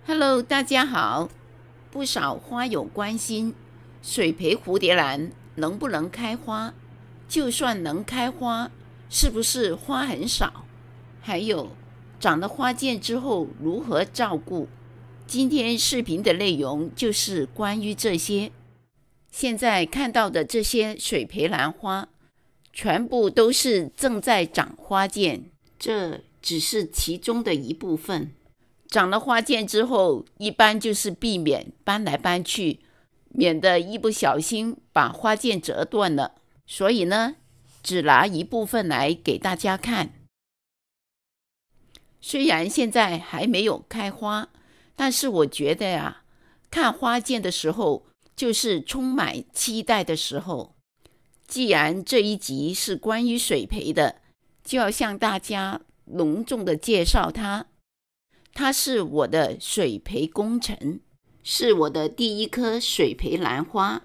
Hello，大家好。不少花友关心水培蝴蝶兰能不能开花，就算能开花，是不是花很少？还有长了花剑之后如何照顾？今天视频的内容就是关于这些。现在看到的这些水培兰花，全部都是正在长花剑，这只是其中的一部分。长了花剑之后，一般就是避免搬来搬去，免得一不小心把花剑折断了。所以呢，只拿一部分来给大家看。虽然现在还没有开花，但是我觉得呀，看花剑的时候就是充满期待的时候。既然这一集是关于水培的，就要向大家隆重的介绍它。它是我的水培工程，是我的第一颗水培兰花。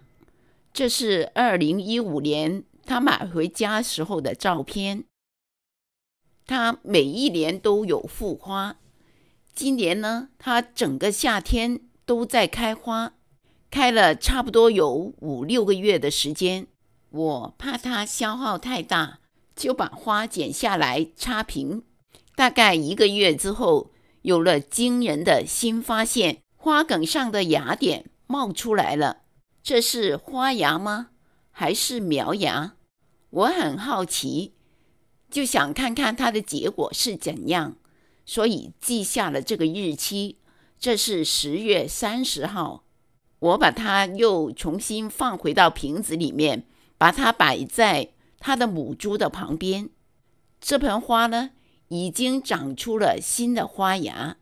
这是2015年他买回家时候的照片。它每一年都有复花，今年呢，它整个夏天都在开花，开了差不多有5-6个月的时间。我怕它消耗太大，就把花剪下来插平。大概1个月之后，有了惊人的新发现，花梗上的芽点冒出来了。这是花芽吗？还是苗芽？我很好奇，就想看看它的结果是怎样，所以记下了这个日期。这是10月30号。我把它又重新放回到瓶子里面，把它摆在它的母株的旁边。这盆花呢，已经长出了新的花芽。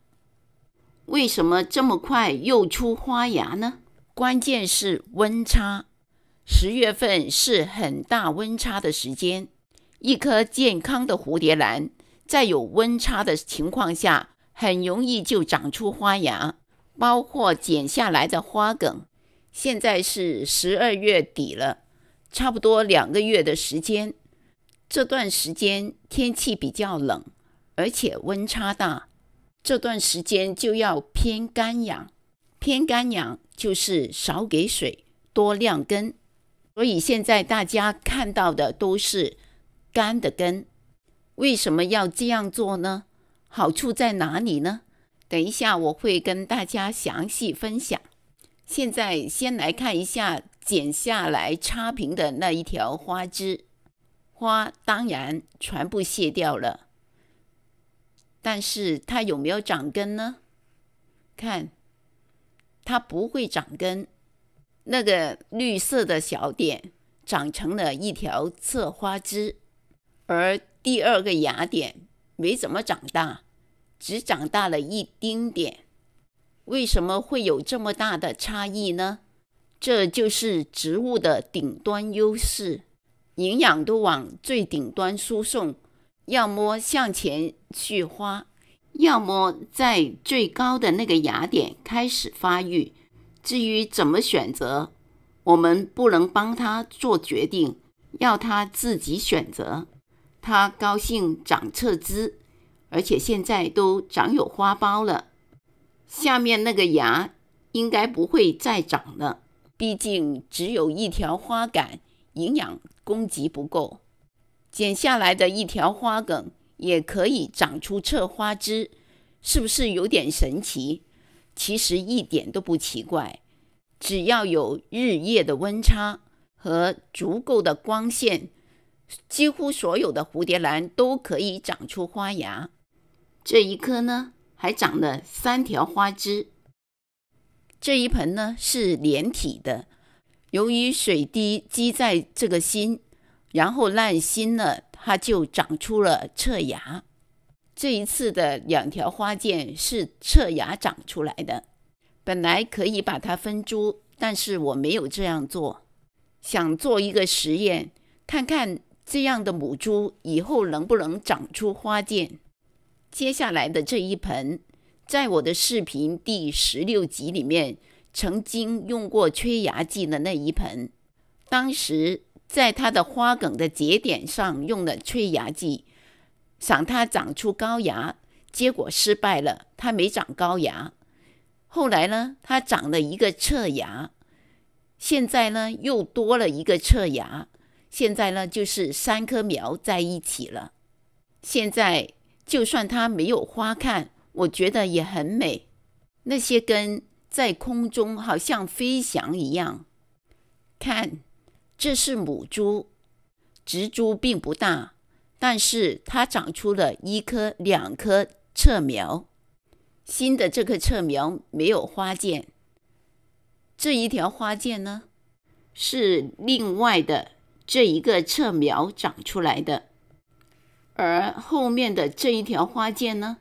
为什么这么快又出花芽呢？关键是温差。10月份是很大温差的时间，一颗健康的蝴蝶兰在有温差的情况下，很容易就长出花芽，包括剪下来的花梗。现在是12月底了，差不多2个月的时间。这段时间天气比较冷，而且温差大，这段时间就要偏干养。偏干养就是少给水，多晾根。所以现在大家看到的都是干的根。为什么要这样做呢？好处在哪里呢？等一下我会跟大家详细分享。现在先来看一下剪下来插平的那一条花枝。花当然全部卸掉了，但是它有没有长根呢？看，它不会长根，那个绿色的小点长成了一条侧花枝，而第2个芽点没怎么长大，只长大了一丁点。为什么会有这么大的差异呢？这就是植物的顶端优势。营养都往最顶端输送，要么向前续花，要么在最高的那个芽点开始发育。至于怎么选择，我们不能帮他做决定，要他自己选择。他高兴长侧枝，而且现在都长有花苞了。下面那个芽应该不会再长了，毕竟只有一条花杆，营养供给不够。剪下来的一条花梗也可以长出侧花枝，是不是有点神奇？其实一点都不奇怪，只要有日夜的温差和足够的光线，几乎所有的蝴蝶兰都可以长出花芽。这一颗呢，还长了3条花枝。这一盆呢是连体的，由于水滴积在这个心，然后烂心了，它就长出了侧芽。这一次的2条花剑是侧芽长出来的。本来可以把它分株，但是我没有这样做，想做一个实验，看看这样的母株以后能不能长出花剑。接下来的这一盆，在我的视频第16集里面曾经用过催芽剂的那一盆，当时在它的花梗的节点上用了催芽剂，想它长出高芽，结果失败了，它没长高芽。后来呢，它长了一个侧芽，现在呢又多了一个侧芽，现在呢就是3棵苗在一起了。现在就算它没有花看，我觉得也很美。那些根在空中好像飞翔一样。看，这是母株，植株并不大，但是它长出了1颗、2颗侧苗。新的这棵侧苗没有花剑，这一条花剑呢，是另外的这一个侧苗长出来的，而后面的这一条花剑呢，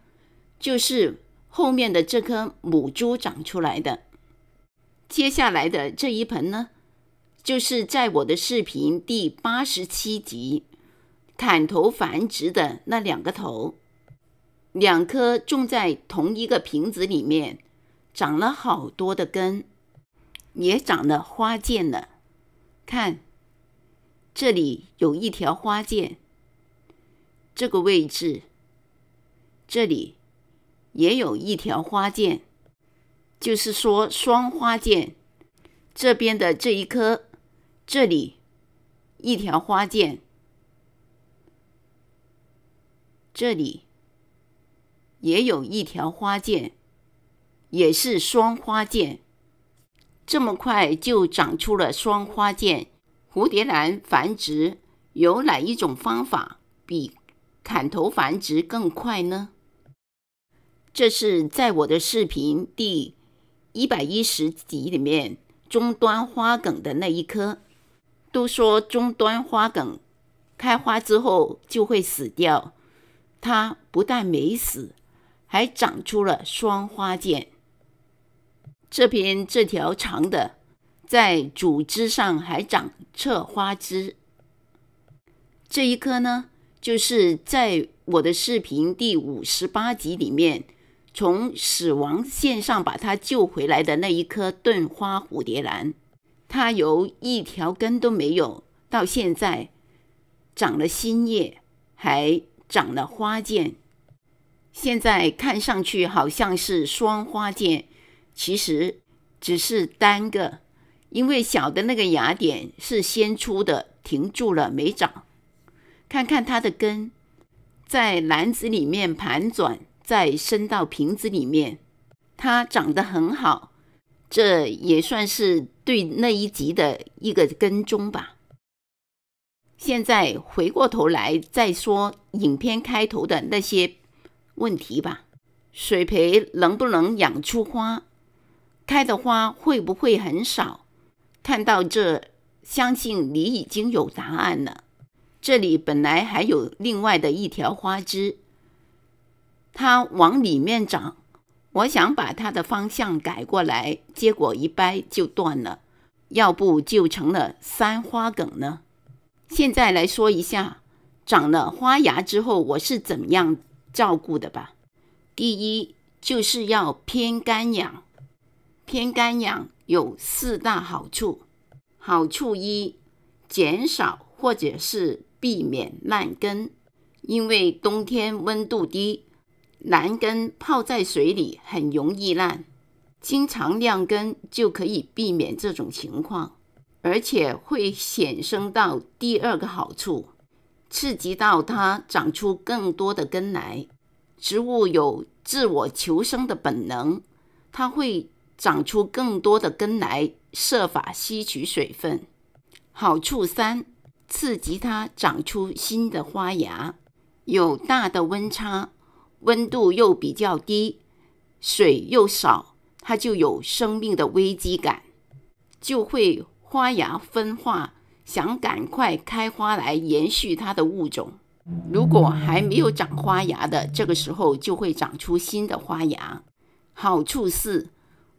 就是后面的这颗母株长出来的。接下来的这一盆呢，就是在我的视频第87集砍头繁殖的那2个头，2颗种在同一个瓶子里面，长了好多的根，也长了花剑了。看，这里有一条花剑，这个位置，这里也有一条花剑，就是说双花剑。这边的这一颗，这里一条花剑，这里也有一条花剑，也是双花剑。这么快就长出了双花剑，蝴蝶兰繁殖有哪一种方法比砍头繁殖更快呢？这是在我的视频第110集里面中端花梗的那一颗。都说中端花梗开花之后就会死掉，它不但没死，还长出了双花剑。这边这条长的，在主枝上还长侧花枝。这一颗呢，就是在我的视频第58集里面从死亡线上把它救回来的那一颗盾花蝴蝶兰。它由一条根都没有，到现在长了新叶，还长了花剑。现在看上去好像是双花剑，其实只是单个，因为小的那个芽点是先出的，停住了没长。看看它的根在篮子里面盘转，再伸到瓶子里面，它长得很好，这也算是对那一集的一个跟踪吧。现在回过头来再说影片开头的那些问题吧。水培能不能养出花？开的花会不会很少？看到这，相信你已经有答案了。这里本来还有另外的一条花枝，它往里面长，我想把它的方向改过来，结果一掰就断了，要不就成了3花梗呢。现在来说一下长了花芽之后我是怎么样照顾的吧。第一，就是要偏干养。偏干养有4大好处。好处1，减少或者是避免烂根。因为冬天温度低，兰根泡在水里很容易烂，经常晾根就可以避免这种情况。而且会衍生到第2个好处，刺激到它长出更多的根来。植物有自我求生的本能，它会长出更多的根来，设法吸取水分。好处3，刺激它长出新的花芽。有大的温差，温度又比较低，水又少，它就有生命的危机感，就会花芽分化，想赶快开花来延续它的物种。如果还没有长花芽的，这个时候就会长出新的花芽。好处4，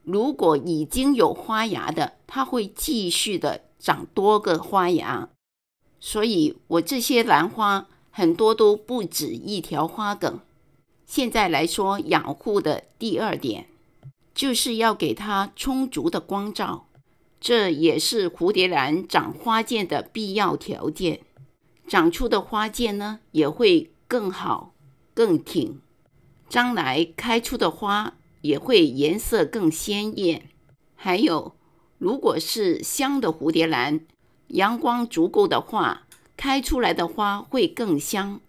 如果已经有花芽的，它会继续的长多个花芽。所以我这些兰花很多都不止一条花梗。现在来说养护的第2点，就是要给它充足的光照。这也是蝴蝶兰长花剑的必要条件。长出的花剑呢，也会更好、更挺。将来开出的花也会颜色更鲜艳。还有，如果是香的蝴蝶兰，阳光足够的话，开出来的花会更香。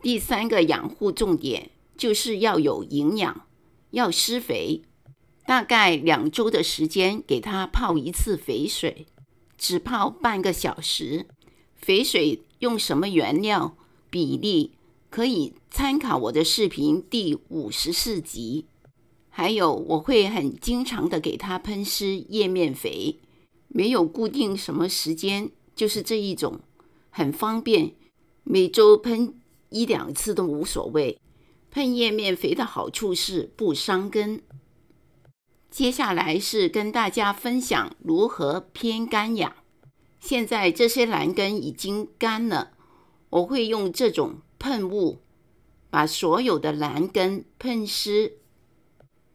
第3个养护重点就是要有营养，要施肥，大概2周的时间给它泡1次肥水，只泡半个小时。肥水用什么原料、比例，可以参考我的视频第54集。还有，我会很经常的给它喷施叶面肥，没有固定什么时间，就是这一种，很方便，每周喷1-2次都无所谓。喷叶面肥的好处是不伤根。接下来是跟大家分享如何偏干养。现在这些兰根已经干了，我会用这种喷雾把所有的兰根喷湿，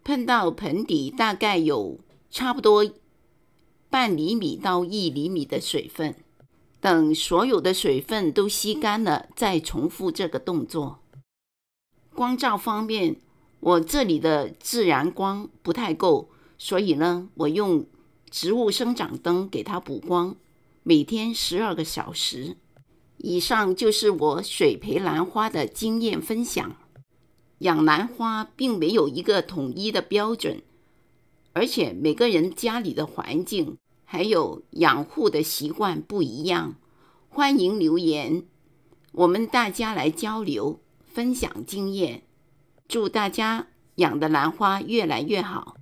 喷到盆底大概有差不多半厘米到1厘米的水分。等所有的水分都吸干了，再重复这个动作。光照方面，我这里的自然光不太够，所以呢，我用植物生长灯给它补光，每天12个小时。以上就是我水培兰花的经验分享。养兰花并没有一个统一的标准，而且每个人家里的环境还有养护的习惯不一样。欢迎留言，我们大家来交流，分享经验。祝大家养的兰花越来越好。